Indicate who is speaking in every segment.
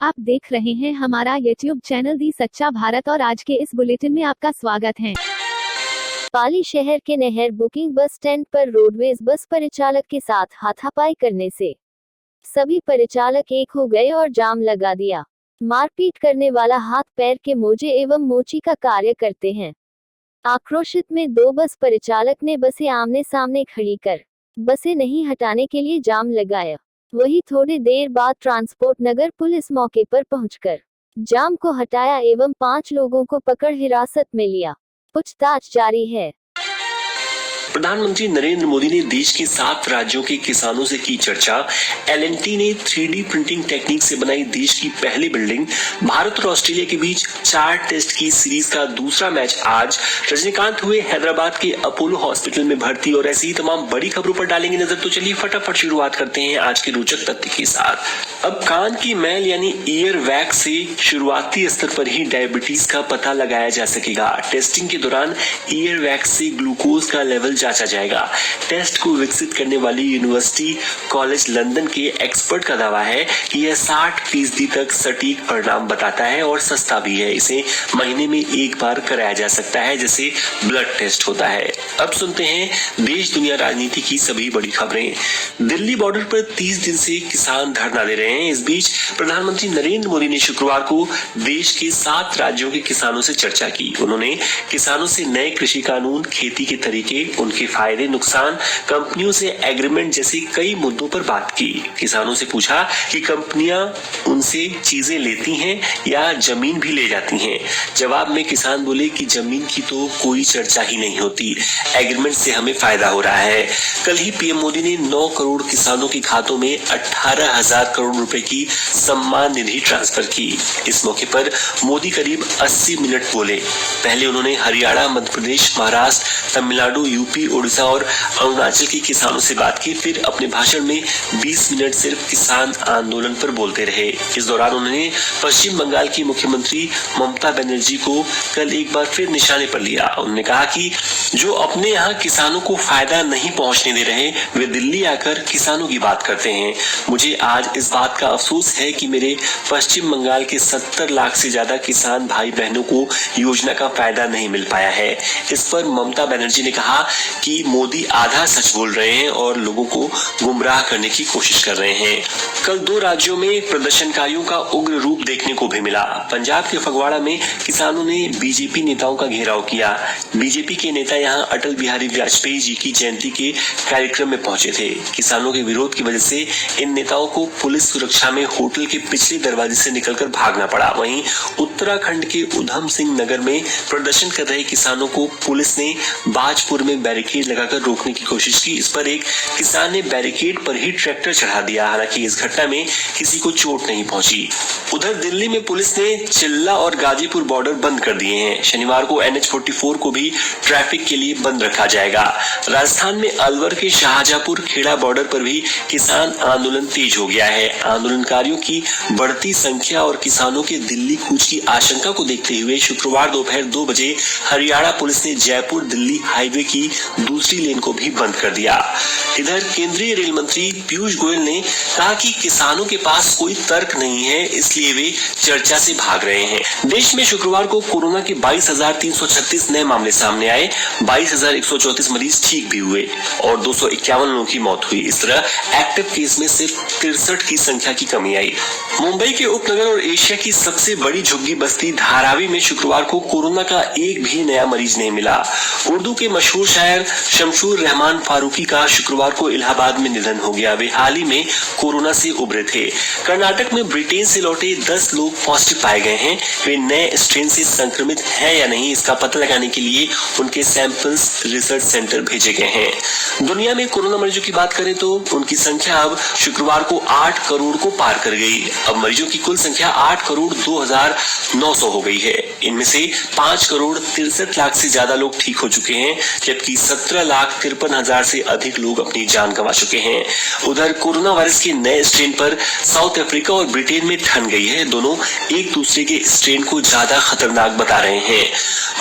Speaker 1: आप देख रहे हैं हमारा YouTube चैनल दी सच्चा भारत और आज के इस बुलेटिन में आपका स्वागत है।
Speaker 2: पाली शहर के नहर बुकिंग बस स्टैंड पर रोडवेज बस परिचालक के साथ हाथापाई करने से सभी परिचालक एक हो गए और जाम लगा दिया। मारपीट करने वाला हाथ पैर के मोजे एवं मोची का कार्य करते हैं। आक्रोशित में दो बस परिचालक ने बसें आमने सामने खड़ी कर बसें नहीं हटाने के लिए जाम लगाया। वही थोड़ी देर बाद ट्रांसपोर्ट नगर पुलिस मौके पर पहुंचकर जाम को हटाया एवं 5 लोगों को पकड़ हिरासत में लिया। पूछताछ जारी है।
Speaker 3: प्रधानमंत्री नरेंद्र मोदी ने देश के 7 राज्यों के किसानों से की चर्चा। L&T ने 3D प्रिंटिंग टेक्निक से बनाई देश की पहली बिल्डिंग। भारत और ऑस्ट्रेलिया के बीच 4 टेस्ट की सीरीज का दूसरा मैच आज। रजनीकांत हुए हैदराबाद के अपोलो हॉस्पिटल में भर्ती और ऐसी ही तमाम बड़ी खबरों पर डालेंगे नजर। तो चलिए फटाफट शुरुआत करते हैं आज के रोचक तथ्य के साथ। अब कान की मैल यानी ईयर वैक्स से शुरुआती स्तर पर ही डायबिटीज का पता लगाया जा सकेगा। टेस्टिंग के दौरान ईयर वैक्स से ग्लूकोज का लेवल जांचा जाएगा। टेस्ट को विकसित करने वाली यूनिवर्सिटी कॉलेज लंदन के एक्सपर्ट का दावा है कि यह 60% तक सटीक परिणाम बताता है और सस्ता भी है। इसे महीने में एक बार कराया जा सकता है जैसे ब्लड टेस्ट होता है। अब सुनते हैं देश दुनिया राजनीति की सभी बड़ी खबरें। दिल्ली बॉर्डर पर 30 दिन से किसान धरना दे रहे हैं। इस बीच प्रधानमंत्री नरेंद्र मोदी ने शुक्रवार को देश के 7 राज्यों के किसानों से चर्चा की। उन्होंने किसानों से नए कृषि कानून, खेती के तरीके, उनके फायदे नुकसान, कंपनियों से एग्रीमेंट जैसे कई मुद्दों पर बात की। किसानों से पूछा कि कंपनियां उनसे चीजें लेती हैं या जमीन भी ले जाती हैं। जवाब में किसान बोले कि जमीन की तो कोई चर्चा ही नहीं होती, एग्रीमेंट से हमें फायदा हो रहा है। कल ही पीएम मोदी ने 9 करोड़ किसानों के खातों में 18,000 करोड़ रुपए की सम्मान निधि ट्रांसफर की। इस मौके पर मोदी करीब 80 मिनट बोले। पहले उन्होंने हरियाणा, मध्य प्रदेश, महाराष्ट्र, तमिलनाडु, यूपी, ओडिशा और अरुणाचल के किसानों से बात की। फिर अपने भाषण में 20 मिनट सिर्फ किसान आंदोलन पर बोलते रहे। इस दौरान उन्होंने पश्चिम बंगाल की मुख्यमंत्री ममता बनर्जी को कल एक बार फिर निशाने पर लिया। उन्होंने कहा कि जो अपने यहाँ किसानों को फायदा नहीं पहुंचने दे रहे, वे दिल्ली आकर किसानों की बात करते हैं। मुझे आज इस बात का अफसोस है कि मेरे पश्चिम बंगाल के 70 लाख से ज्यादा किसान भाई बहनों को योजना का फायदा नहीं मिल पाया है। इस पर ममता बनर्जी ने कहा कि मोदी आधा सच बोल रहे हैं और लोगों को गुमराह करने की कोशिश कर रहे हैं। कल 2 राज्यों में प्रदर्शनकारियों का उग्र रूप देखने को भी मिला। पंजाब के फगवाड़ा में किसानों ने बीजेपी नेताओं का घेराव किया। बीजेपी के नेता यहां अटल बिहारी वाजपेयी जी की जयंती के कार्यक्रम में पहुंचे थे। किसानों के विरोध की वजह से इन नेताओं को पुलिस सुरक्षा में होटल के पिछले दरवाजे से निकलकर भागना पड़ा। वहीं उत्तराखंड के उधम सिंह नगर में प्रदर्शन कर रहे किसानों को पुलिस ने बाजपुर में बैरिकेड लगाकर रोकने की कोशिश की। इस पर एक किसान ने बैरिकेड पर ही ट्रैक्टर चढ़ा दिया। हालांकि इस घटना में किसी को चोट नहीं पहुंची। उधर दिल्ली में पुलिस ने चिल्ला और गाजीपुर बॉर्डर बंद कर दिए हैं। शनिवार को NH-44 को भी ट्रैफिक के लिए बंद रखा जाएगा। राजस्थान में अलवर के शाहजहांपुर खेड़ा बॉर्डर पर भी किसान आंदोलन तेज हो गया है। आंदोलनकारियों की बढ़ती संख्या और किसानों के दिल्ली कूच की आशंका को देखते हुए शुक्रवार दोपहर 2 बजे हरियाणा पुलिस ने जयपुर दिल्ली हाईवे की दूसरी लेन को भी बंद कर दिया। इधर केंद्रीय रेल मंत्री पीयूष गोयल ने कहा कि किसानों के पास कोई तर्क नहीं है, इसलिए वे चर्चा से भाग रहे हैं। देश में शुक्रवार को कोरोना के 22,336 नए मामले सामने आए। 22,134 मरीज ठीक भी हुए और 251 लोगों की मौत हुई। इस तरह एक्टिव केस में सिर्फ 63 की संख्या की कमी आई। मुंबई के उपनगर और एशिया की सबसे बड़ी झुग्गी बस्ती धारावी में शुक्रवार को कोरोना का एक भी नया मरीज नहीं मिला। उर्दू के मशहूर शायर शमशूर रहमान फारूकी का शुक्रवार को इलाहाबाद में निधन हो गया। वे हाल ही में कोरोना से उबरे थे। कर्नाटक में ब्रिटेन से लौटे 10 लोग पॉजिटिव पाए गए हैं। वे नए स्ट्रेन से संक्रमित हैं या नहीं, इसका पता लगाने के लिए उनके सैंपल्स रिसर्च सेंटर भेजे गए हैं। दुनिया में कोरोना मरीजों की बात करें तो उनकी संख्या अब शुक्रवार को 8 करोड़ को पार कर गई। अब मरीजों की कुल संख्या 8 करोड़ 2,900 हो गई है। इनमें से 5 करोड़ 63 लाख से ज्यादा लोग ठीक हो चुके हैं, जबकि 17,53,000 से अधिक लोग अपनी जान गंवा चुके हैं। उधर कोरोना वायरस के नए स्ट्रेन पर साउथ अफ्रीका और ब्रिटेन में ठन गई है। दोनों एक दूसरे के स्ट्रेन को ज्यादा खतरनाक बता रहे हैं।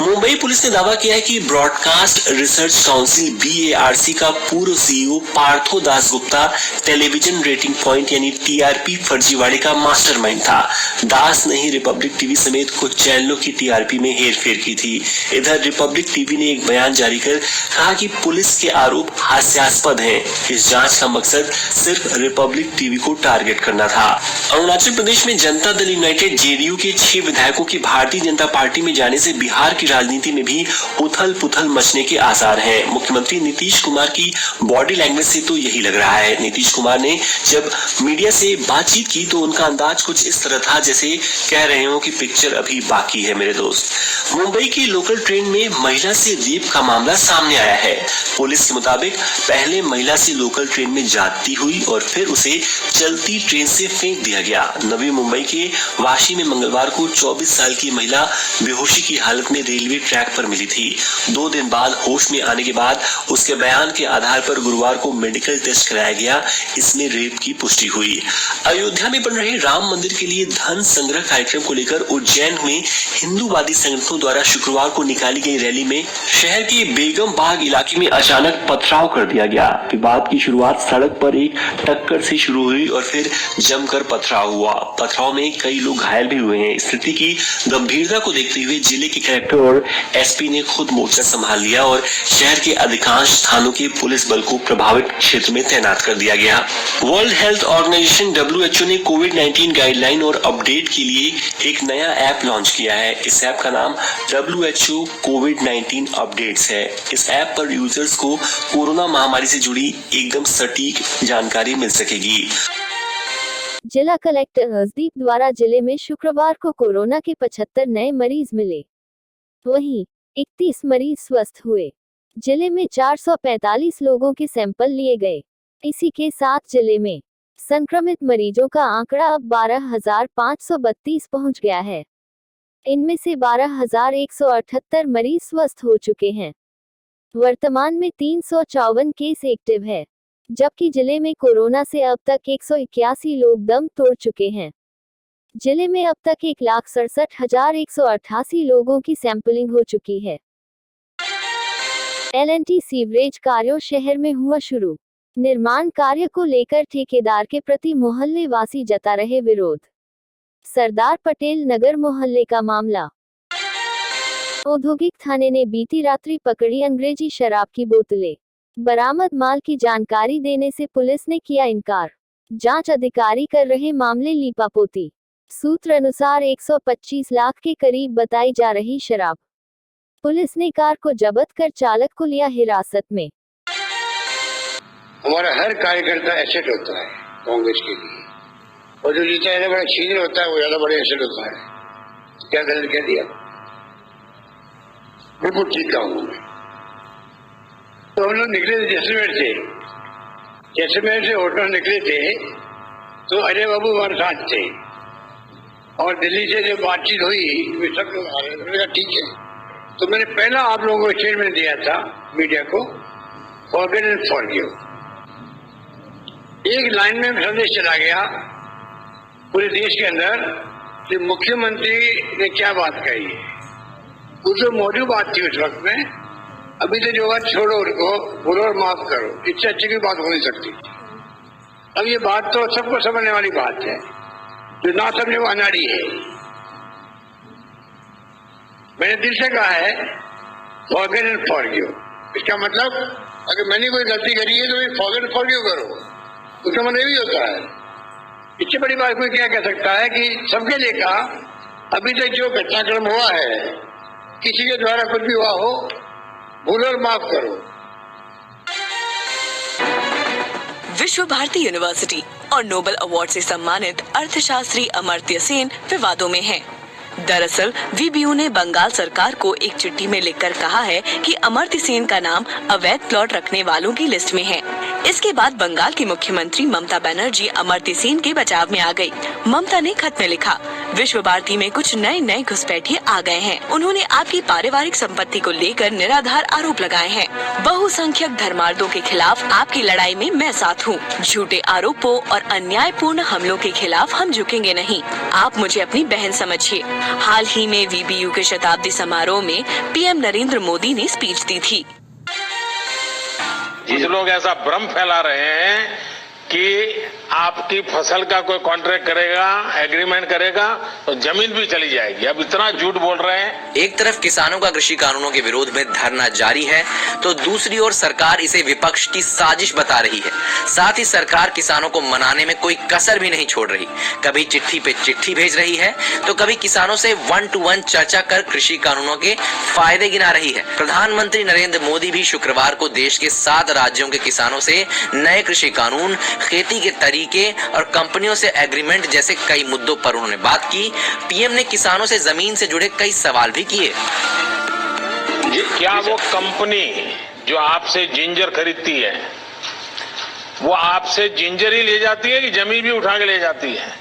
Speaker 3: मुंबई पुलिस ने दावा किया है कि ब्रॉडकास्ट रिसर्च काउंसिल BARC का पूर्व CEO Partho Dasgupta television rating point यानी TRP फर्जीवाड़े का मास्टरमाइंड था। दास ने ही रिपब्लिक टीवी समेत कुछ चैनलों की TRP में हेरफेर की थी। इधर रिपब्लिक टीवी ने एक बयान जारी कर कहा कि पुलिस के आरोप हास्यास्पद हैं। इस जांच का मकसद सिर्फ रिपब्लिक टीवी को टारगेट करना था। अरुणाचल प्रदेश में जनता दल यूनाइटेड JDU के 6 विधायकों की भारतीय जनता पार्टी में जाने से बिहार की राजनीति में भी उथल पुथल मचने के आसार हैं। मुख्यमंत्री नीतीश कुमार की बॉडी लैंग्वेज से तो यही लग रहा है। नीतीश कुमार ने जब मीडिया से बातचीत की तो उनका अंदाज कुछ इस तरह था जैसे कह रहे हो कि पिक्चर अभी बाकी है मेरे दोस्त। मुंबई की लोकल ट्रेन में महिला से रेप का मामला सामने आया है। पुलिस के मुताबिक पहले महिला से लोकल ट्रेन में जाती हुई और फिर उसे चलती ट्रेन से फेंक दिया गया। नवी मुंबई के वाशी में मंगलवार को 24 साल की महिला बेहोशी की हालत में रेलवे ट्रैक पर मिली थी। 2 दिन बाद होश में आने के बाद उसके बयान के आधार पर गुरुवार को मेडिकल टेस्ट कराया गया। इसमें रेप की पुष्टि हुई। अयोध्या में बन रहे राम मंदिर के लिए धन संग्रह कार्यक्रम को लेकर उज्जैन में हिंदूवादी संगठनों द्वारा शुक्रवार को निकाली गई रैली में शहर के बेगम बाग इलाके में अचानक पथराव कर दिया गया। विवाद की शुरुआत सड़क पर एक टक्कर से शुरू हुई और फिर जमकर पथराव हुआ। पथराव में कई लोग घायल भी हुए हैं। स्थिति की गंभीरता को देखते हुए जिले के कलेक्टर और SP ने खुद मोर्चा संभाल लिया और शहर के अधिकांश थानों के पुलिस बल को प्रभावित क्षेत्र में तैनात कर दिया गया। वर्ल्ड हेल्थ ऑर्गेनाइजेशन WHO ने कोविड-19 गाइडलाइन और अपडेट के लिए एक नया ऐप लॉन्च किया है। इस ऐप का नाम WHO कोविड-19 अपडेट्स है। इस ऐप पर यूजर्स को कोरोना महामारी से जुड़ी एकदम सटीक जानकारी मिल सकेगी।
Speaker 2: जिला कलेक्टर हरदीप द्वारा जिले में शुक्रवार को कोरोना के 75 नए मरीज मिले। वहीं 31 मरीज स्वस्थ हुए। जिले में 445 लोगों के सैंपल लिए गए। इसी के साथ जिले में संक्रमित मरीजों का आंकड़ा अब 12,532 पहुंच गया है। इनमें से 12,178 मरीज स्वस्थ हो चुके हैं। वर्तमान में 354 केस एक्टिव है, जबकि जिले में कोरोना से अब तक 181 लोग दम तोड़ चुके हैं। जिले में अब तक 1,67,188 लोगों की सैंपलिंग हो चुकी है। L&T सीवरेज कार्यों शहर में हुआ शुरू। निर्माण कार्य को लेकर ठेकेदार के प्रति मोहल्ले वासी जता रहे विरोध। सरदार पटेल नगर मोहल्ले का मामला। औद्योगिक थाने ने बीती रात्रि पकड़ी अंग्रेजी शराब की बोतलें। बरामद माल की जानकारी देने से पुलिस ने किया इनकार। जांच अधिकारी कर रहे मामले लीपापोती। सूत्र अनुसार 125 लाख के करीब बताई जा रही शराब। पुलिस ने कार को जब्त कर चालक को लिया हिरासत में।
Speaker 4: हमारा हर कार्यकर्ता एसेट होता है कांग्रेस के लिए, और जो जितना ज्यादा बड़ा छीन होता है वो ज्यादा बड़े एसेट होता है। क्या गलत कह दिया? बिल्कुल ठीक कहूंगा मैं। तो हम लोग निकले थे जैसलमेर से होटल निकले थे तो अजय बाबू हमारे साथ थे, और दिल्ली से जब बातचीत हुई वे सब लोग आ रहे थे। ठीक है, तो मैंने पहला आप लोगों को स्टेटमेंट दिया था मीडिया को, फॉरगेट एंड फॉरगिव। एक लाइन में संदेश चला गया पूरे देश के अंदर कि मुख्यमंत्री ने क्या बात कही है। कुछ जो मौजूद बात थी उस वक्त में, अभी तो जो बात छोड़ो उनको, भूलो और माफ करो, इससे अच्छी की बात हो नहीं सकती। अब ये बात तो सबको समझने वाली बात है, जो ना समझे वो अनाड़ी है। मैंने दिल से कहा है फॉरगेट एंड फॉरगिव। इसका मतलब अगर मैंने कोई गलती करी है तो फॉरगेट एंड फॉरगिव करो, उसका मतलब ये भी होता है। इससे बड़ी बात कोई क्या कह सकता है कि सबके लिए कहा अभी तक जो घटनाक्रम हुआ है, किसी के द्वारा कुछ भी हुआ हो, भूलो और माफ करो।
Speaker 5: विश्व भारती यूनिवर्सिटी और नोबेल अवार्ड से सम्मानित अर्थशास्त्री अमर्त्य सेन विवादों में हैं। दरअसल VBU ने बंगाल सरकार को एक चिट्ठी में लिखकर कहा है कि अमर्त्य सेन का नाम अवैध प्लॉट रखने वालों की लिस्ट में है। इसके बाद बंगाल की मुख्यमंत्री ममता बनर्जी अमर्त्य सेन के बचाव में आ गई। ममता ने खत में लिखा, विश्व भारती में कुछ नए घुसपैठिए आ गए हैं। उन्होंने आपकी पारिवारिक संपत्ति को लेकर निराधार आरोप लगाए हैं। बहुसंख्यक धर्मार्थों के खिलाफ आपकी लड़ाई में मैं साथ हूँ। झूठे आरोपों और अन्यायपूर्ण हमलों के खिलाफ हम झुकेंगे नहीं। आप मुझे अपनी बहन समझिए। हाल ही में VBU के शताब्दी समारोह में PM नरेंद्र मोदी ने स्पीच दी थी।
Speaker 6: जिस लोग ऐसा भ्रम फैला रहे हैं कि आपकी फसल का कोई कॉन्ट्रैक्ट करेगा, एग्रीमेंट करेगा तो जमीन भी चली जाएगी, अब इतना झूठ बोल रहे हैं।
Speaker 7: एक तरफ किसानों का कृषि कानूनों के विरोध में धरना जारी है तो दूसरी ओर सरकार इसे विपक्ष की साजिश बता रही है। साथ ही सरकार किसानों को मनाने में कोई कसर भी नहीं छोड़ रही। कभी चिट्ठी पे चिट्ठी भेज रही है तो कभी किसानों से 1-to-1 चर्चा कर कृषि कानूनों के फायदे गिना रही है। प्रधानमंत्री नरेंद्र मोदी भी शुक्रवार को देश के 7 राज्यों के किसानों से नए कृषि कानून, खेती के तरीके और कंपनियों से एग्रीमेंट जैसे कई मुद्दों पर उन्होंने बात की। PM ने किसानों से जमीन से जुड़े कई सवाल भी किए।
Speaker 6: क्या वो कंपनी जो आपसे जिंजर खरीदती है वो आपसे जिंजर ही ले जाती है कि जमीन भी उठा के ले जाती है?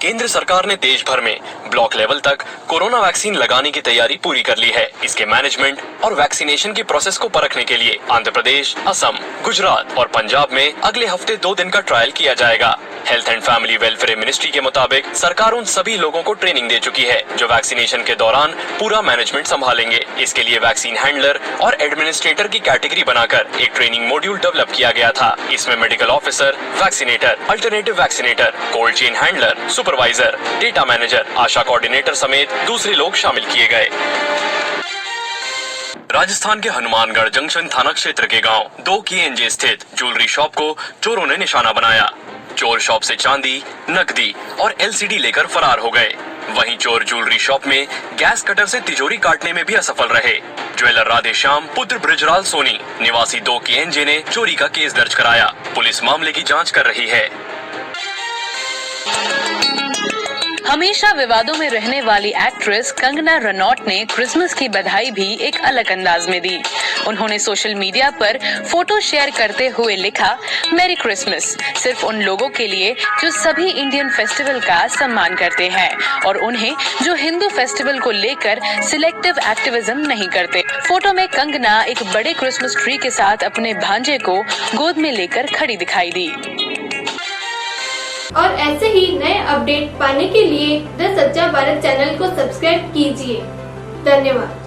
Speaker 8: केंद्र सरकार ने देश भर में ब्लॉक लेवल तक कोरोना वैक्सीन लगाने की तैयारी पूरी कर ली है। इसके मैनेजमेंट और वैक्सीनेशन की प्रोसेस को परखने के लिए आंध्र प्रदेश, असम, गुजरात और पंजाब में अगले हफ्ते 2 दिन का ट्रायल किया जाएगा। Health and family welfare ministry के मुताबिक सरकार उन सभी लोगों को ट्रेनिंग दे चुकी है जो वैक्सीनेशन के दौरान पूरा मैनेजमेंट संभालेंगे। इसके लिए वैक्सीन हैंडलर और एडमिनिस्ट्रेटर की कैटेगरी बनाकर एक ट्रेनिंग मॉड्यूल डेवलप किया गया था। इसमें medical officer, vaccinator, alternative vaccinator, cold chain handler, supervisor, data manager, ASHA coordinator समेत दूसरे लोग शामिल किए गए। राजस्थान के हनुमानगढ़ जंक्शन थाना क्षेत्र के गांव 2 KNJ स्थित ज्वेलरी शॉप को चोरों ने निशाना बनाया। चोर शॉप से चांदी, नकदी और LCD लेकर फरार हो गए। वहीं चोर ज्वेलरी शॉप में गैस कटर से तिजोरी काटने में भी असफल रहे। ज्वेलर राधे श्याम पुत्र ब्रिजलाल सोनी निवासी 2 KNJ ने चोरी का केस दर्ज कराया। पुलिस मामले की जांच कर रही है।
Speaker 5: हमेशा विवादों में रहने वाली एक्ट्रेस कंगना रनौत ने क्रिसमस की बधाई भी एक अलग अंदाज में दी। उन्होंने सोशल मीडिया पर फोटो शेयर करते हुए लिखा, मैरी क्रिसमस सिर्फ उन लोगों के लिए जो सभी इंडियन फेस्टिवल का सम्मान करते हैं और उन्हें जो हिंदू फेस्टिवल को लेकर सिलेक्टिव एक्टिविज्म नहीं करते। फोटो में कंगना एक बड़े क्रिसमस ट्री के साथ अपने भांजे को गोद में लेकर खड़ी दिखाई दी।
Speaker 9: और ऐसे ही नए अपडेट पाने के लिए द सच्चा भारत चैनल को सब्सक्राइब कीजिए। धन्यवाद।